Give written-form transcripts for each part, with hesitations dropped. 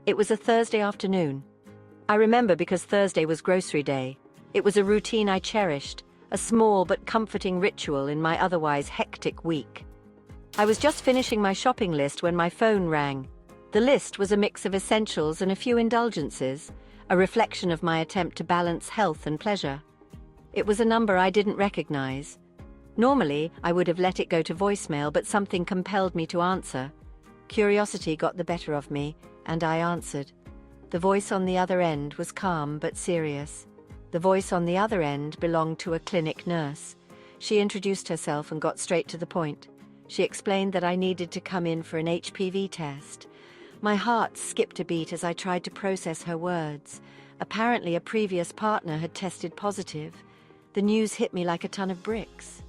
It was a Thursday afternoon. I remember because Thursday was grocery day. It was a routine I cherished, a small but comforting ritual in my otherwise hectic week. I was just finishing my shopping list when my phone rang. The list was a mix of essentials and a few indulgences, a reflection of my attempt to balance health and pleasure. It was a number I didn't recognize. Normally, I would have let it go to voicemail, but something compelled me to answer. Curiosity got the better of me, and I answered. The voice on the other end was calm but serious. The voice on the other end belonged to a clinic nurse. She introduced herself and got straight to the point. She explained that I needed to come in for an HPV test. My heart skipped a beat as I tried to process her words. Apparently, a previous partner had tested positive. The news hit me like a ton of bricks.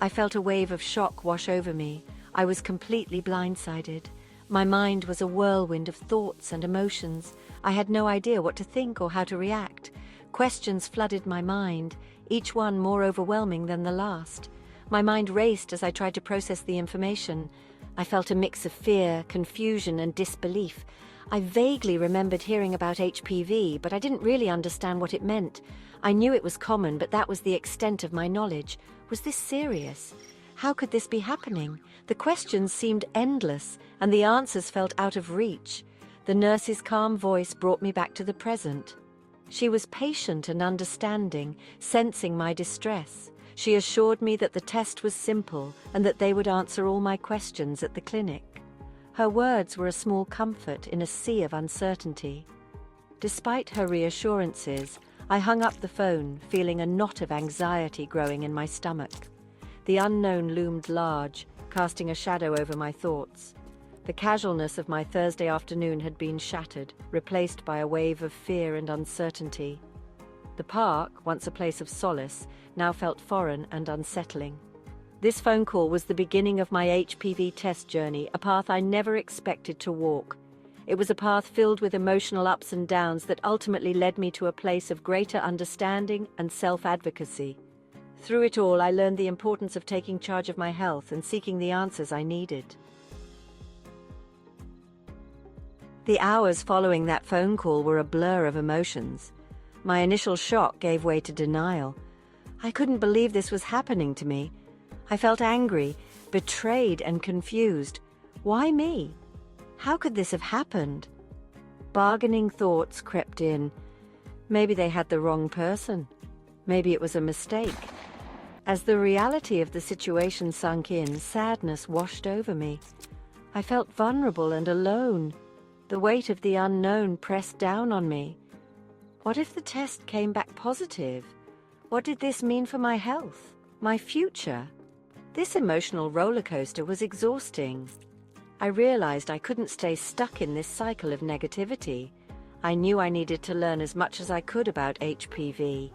I felt a wave of shock wash over me. I was completely blindsided. My mind was a whirlwind of thoughts and emotions. I had no idea what to think or how to react. Questions flooded my mind, each one more overwhelming than the last. My mind raced as I tried to process the information. I felt a mix of fear, confusion, and disbelief. I vaguely remembered hearing about HPV, but I didn't really understand what it meant. I knew it was common, but that was the extent of my knowledge. Was this serious? How could this be happening? The questions seemed endless, and the answers felt out of reach. The nurse's calm voice brought me back to the present. She was patient and understanding, sensing my distress. She assured me that the test was simple and that they would answer all my questions at the clinic. Her words were a small comfort in a sea of uncertainty. Despite her reassurances, I hung up the phone, feeling a knot of anxiety growing in my stomach. The unknown loomed large, casting a shadow over my thoughts. The casualness of my Thursday afternoon had been shattered, replaced by a wave of fear and uncertainty. The park, once a place of solace, now felt foreign and unsettling. This phone call was the beginning of my HPV test journey, a path I never expected to walk. It was a path filled with emotional ups and downs that ultimately led me to a place of greater understanding and self-advocacy. Through it all, I learned the importance of taking charge of my health and seeking the answers I needed. The hours following that phone call were a blur of emotions. My initial shock gave way to denial. I couldn't believe this was happening to me. I felt angry, betrayed, and confused. Why me? How could this have happened? Bargaining thoughts crept in. Maybe they had the wrong person. Maybe it was a mistake. As the reality of the situation sunk in, sadness washed over me. I felt vulnerable and alone. The weight of the unknown pressed down on me. What if the test came back positive? What did this mean for my health, my future? This emotional roller coaster was exhausting. I realized I couldn't stay stuck in this cycle of negativity. I knew I needed to learn as much as I could about HPV.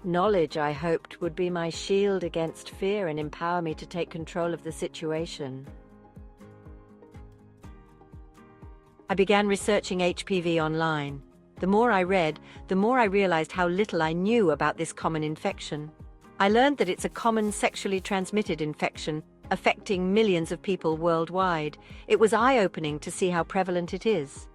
Knowledge, I hoped, would be my shield against fear and empower me to take control of the situation. I began researching HPV online. The more I read, the more I realized how little I knew about this common infection. I learned that it's a common sexually transmitted infection affecting millions of people worldwide. It was eye-opening to see how prevalent it is.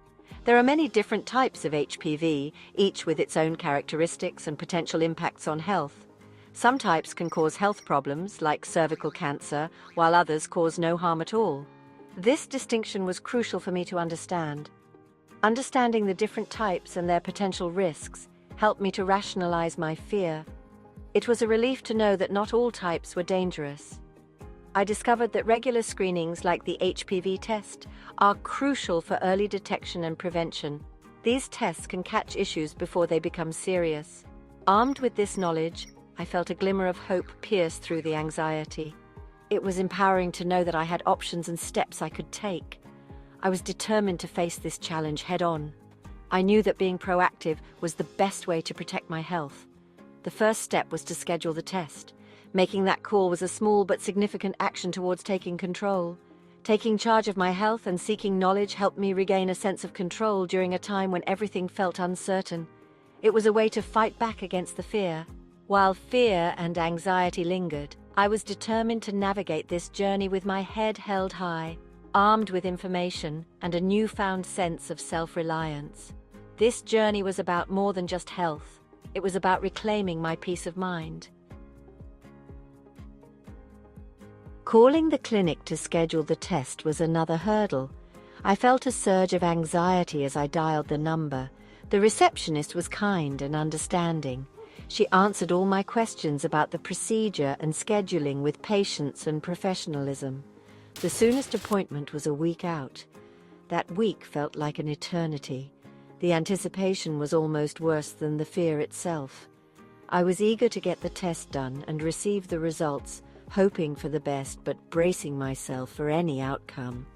There are many different types of HPV, each with its own characteristics and potential impacts on health. Some types can cause health problems, like cervical cancer, while others cause no harm at all. This distinction was crucial for me to understand. Understanding the different types and their potential risks helped me to rationalize my fear. It was a relief to know that not all types were dangerous. I discovered that regular screenings like the HPV test are crucial for early detection and prevention. These tests can catch issues before they become serious. Armed with this knowledge, I felt a glimmer of hope pierce through the anxiety. It was empowering to know that I had options and steps I could take. I was determined to face this challenge head-on. I knew that being proactive was the best way to protect my health. The first step was to schedule the test. Making that call was a small but significant action towards taking control. Taking charge of my health and seeking knowledge helped me regain a sense of control during a time when everything felt uncertain. It was a way to fight back against the fear. While fear and anxiety lingered, I was determined to navigate this journey with my head held high. armed with information and a newfound sense of self-reliance. This journey was about more than just health. It was about reclaiming my peace of mind. Calling the clinic to schedule the test was another hurdle. I felt a surge of anxiety as I dialed the number. The receptionist was kind and understanding. She answered all my questions about the procedure and scheduling with patience and professionalism. The soonest appointment was a week out. That week felt like an eternity. The anticipation was almost worse than the fear itself. I was eager to get the test done and receive the results, hoping for the best but bracing myself for any outcome.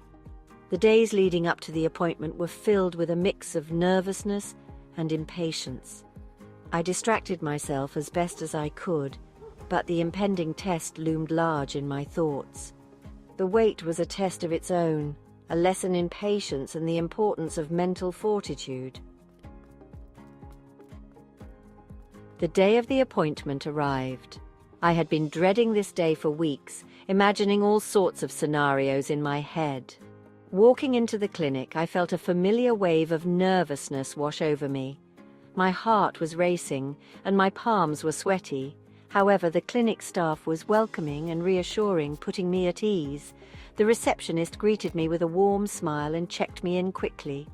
The days leading up to the appointment were filled with a mix of nervousness and impatience. I distracted myself as best as I could, but the impending test loomed large in my thoughts. The wait was a test of its own, a lesson in patience and the importance of mental fortitude. The day of the appointment arrived. I had been dreading this day for weeks, imagining all sorts of scenarios in my head. Walking into the clinic, I felt a familiar wave of nervousness wash over me. My heart was racing, and my palms were sweaty. However, the clinic staff was welcoming and reassuring, putting me at ease. The receptionist greeted me with a warm smile and checked me in quickly.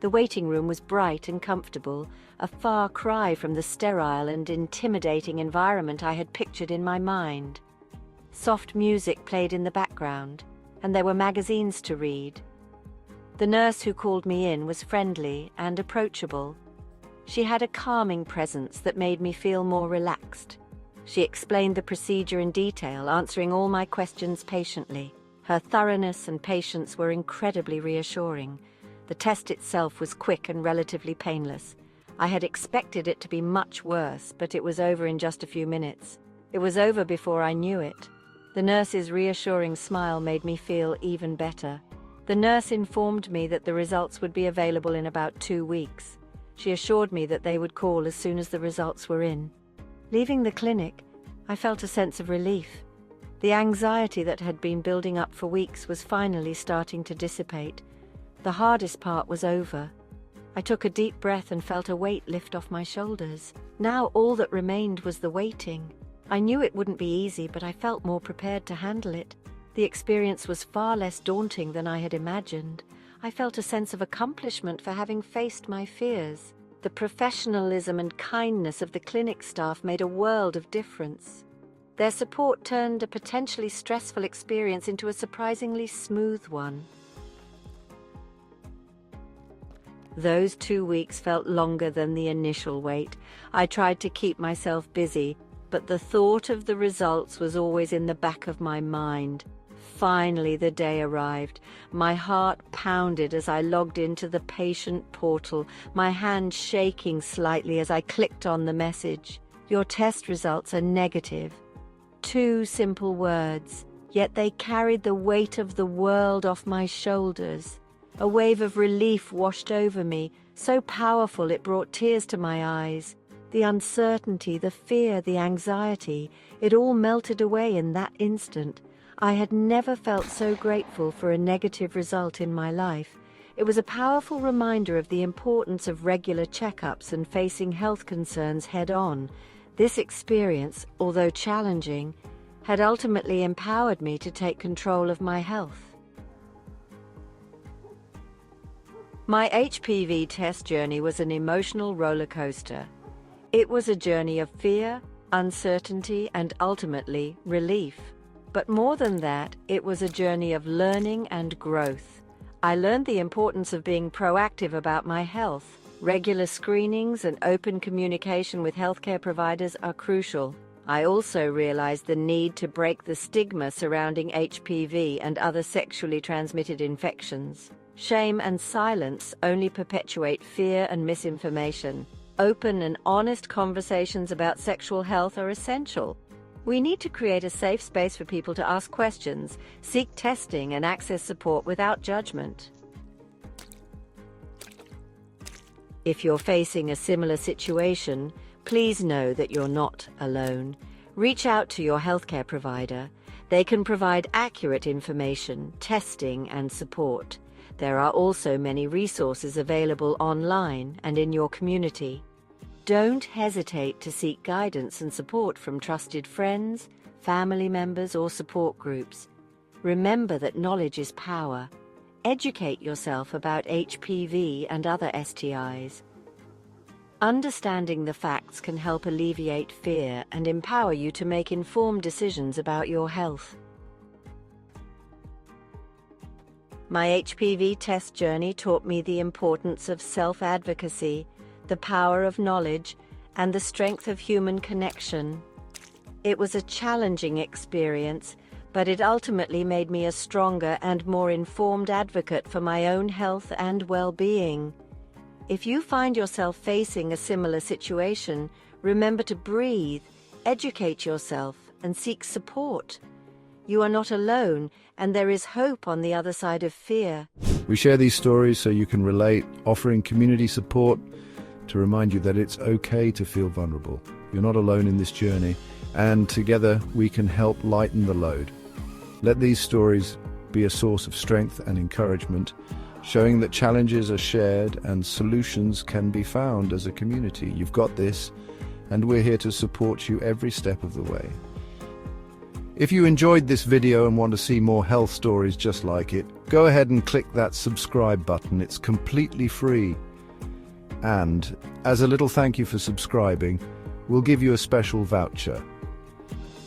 The waiting room was bright and comfortable, a far cry from the sterile and intimidating environment I had pictured in my mind. Soft music played in the background, and there were magazines to read. The nurse who called me in was friendly and approachable. She had a calming presence that made me feel more relaxed. She explained the procedure in detail, answering all my questions patiently. Her thoroughness and patience were incredibly reassuring. The test itself was quick and relatively painless. I had expected it to be much worse, but it was over in just a few minutes. It was over before I knew it. The nurse's reassuring smile made me feel even better. The nurse informed me that the results would be available in about 2 weeks. She assured me that they would call as soon as the results were in. Leaving the clinic, I felt a sense of relief. The anxiety that had been building up for weeks was finally starting to dissipate. The hardest part was over. I took a deep breath and felt a weight lift off my shoulders. Now all that remained was the waiting. I knew it wouldn't be easy, but I felt more prepared to handle it. The experience was far less daunting than I had imagined. I felt a sense of accomplishment for having faced my fears. The professionalism and kindness of the clinic staff made a world of difference. Their support turned a potentially stressful experience into a surprisingly smooth one. Those 2 weeks felt longer than the initial wait. I tried to keep myself busy, but the thought of the results was always in the back of my mind. Finally, the day arrived. My heart pounded as I logged into the patient portal, my hand shaking slightly as I clicked on the message. "Your test results are negative." 2 simple words, yet they carried the weight of the world off my shoulders. A wave of relief washed over me, so powerful it brought tears to my eyes. The uncertainty, the fear, the anxiety, it all melted away in that instant. I had never felt so grateful for a negative result in my life. It was a powerful reminder of the importance of regular checkups and facing health concerns head-on. This experience, although challenging, had ultimately empowered me to take control of my health. My HPV test journey was an emotional roller coaster. It was a journey of fear, uncertainty, and ultimately relief. But more than that, it was a journey of learning and growth. I learned the importance of being proactive about my health. Regular screenings and open communication with healthcare providers are crucial. I also realized the need to break the stigma surrounding HPV and other sexually transmitted infections. Shame and silence only perpetuate fear and misinformation. Open and honest conversations about sexual health are essential. We need to create a safe space for people to ask questions, seek testing, and access support without judgment. If you're facing a similar situation, please know that you're not alone. Reach out to your healthcare provider. They can provide accurate information, testing, and support. There are also many resources available online and in your community. Don't hesitate to seek guidance and support from trusted friends, family members, or support groups. Remember that knowledge is power. Educate yourself about HPV and other STIs. Understanding the facts can help alleviate fear and empower you to make informed decisions about your health. My HPV test journey taught me the importance of self-advocacy, the power of knowledge, and the strength of human connection. It was a challenging experience, but it ultimately made me a stronger and more informed advocate for my own health and well-being. If you find yourself facing a similar situation, remember to breathe, educate yourself, and seek support. You are not alone, and there is hope on the other side of fear. We share these stories so you can relate, offering community support to remind you that it's okay to feel vulnerable. You're not alone in this journey, and together we can help lighten the load. Let these stories be a source of strength and encouragement, showing that challenges are shared and solutions can be found as a community. You've got this, and we're here to support you every step of the way. If you enjoyed this video and want to see more health stories just like it, go ahead and click that subscribe button. It's completely free. And as a little thank you for subscribing, we'll give you a special voucher.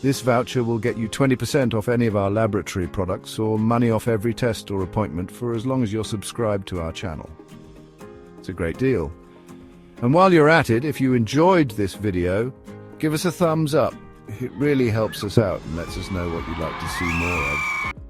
This voucher will get you 20% off any of our laboratory products or money off every test or appointment for as long as you're subscribed to our channel. It's a great deal. And while you're at it, if you enjoyed this video, give us a thumbs up. It really helps us out and lets us know what you'd like to see more of.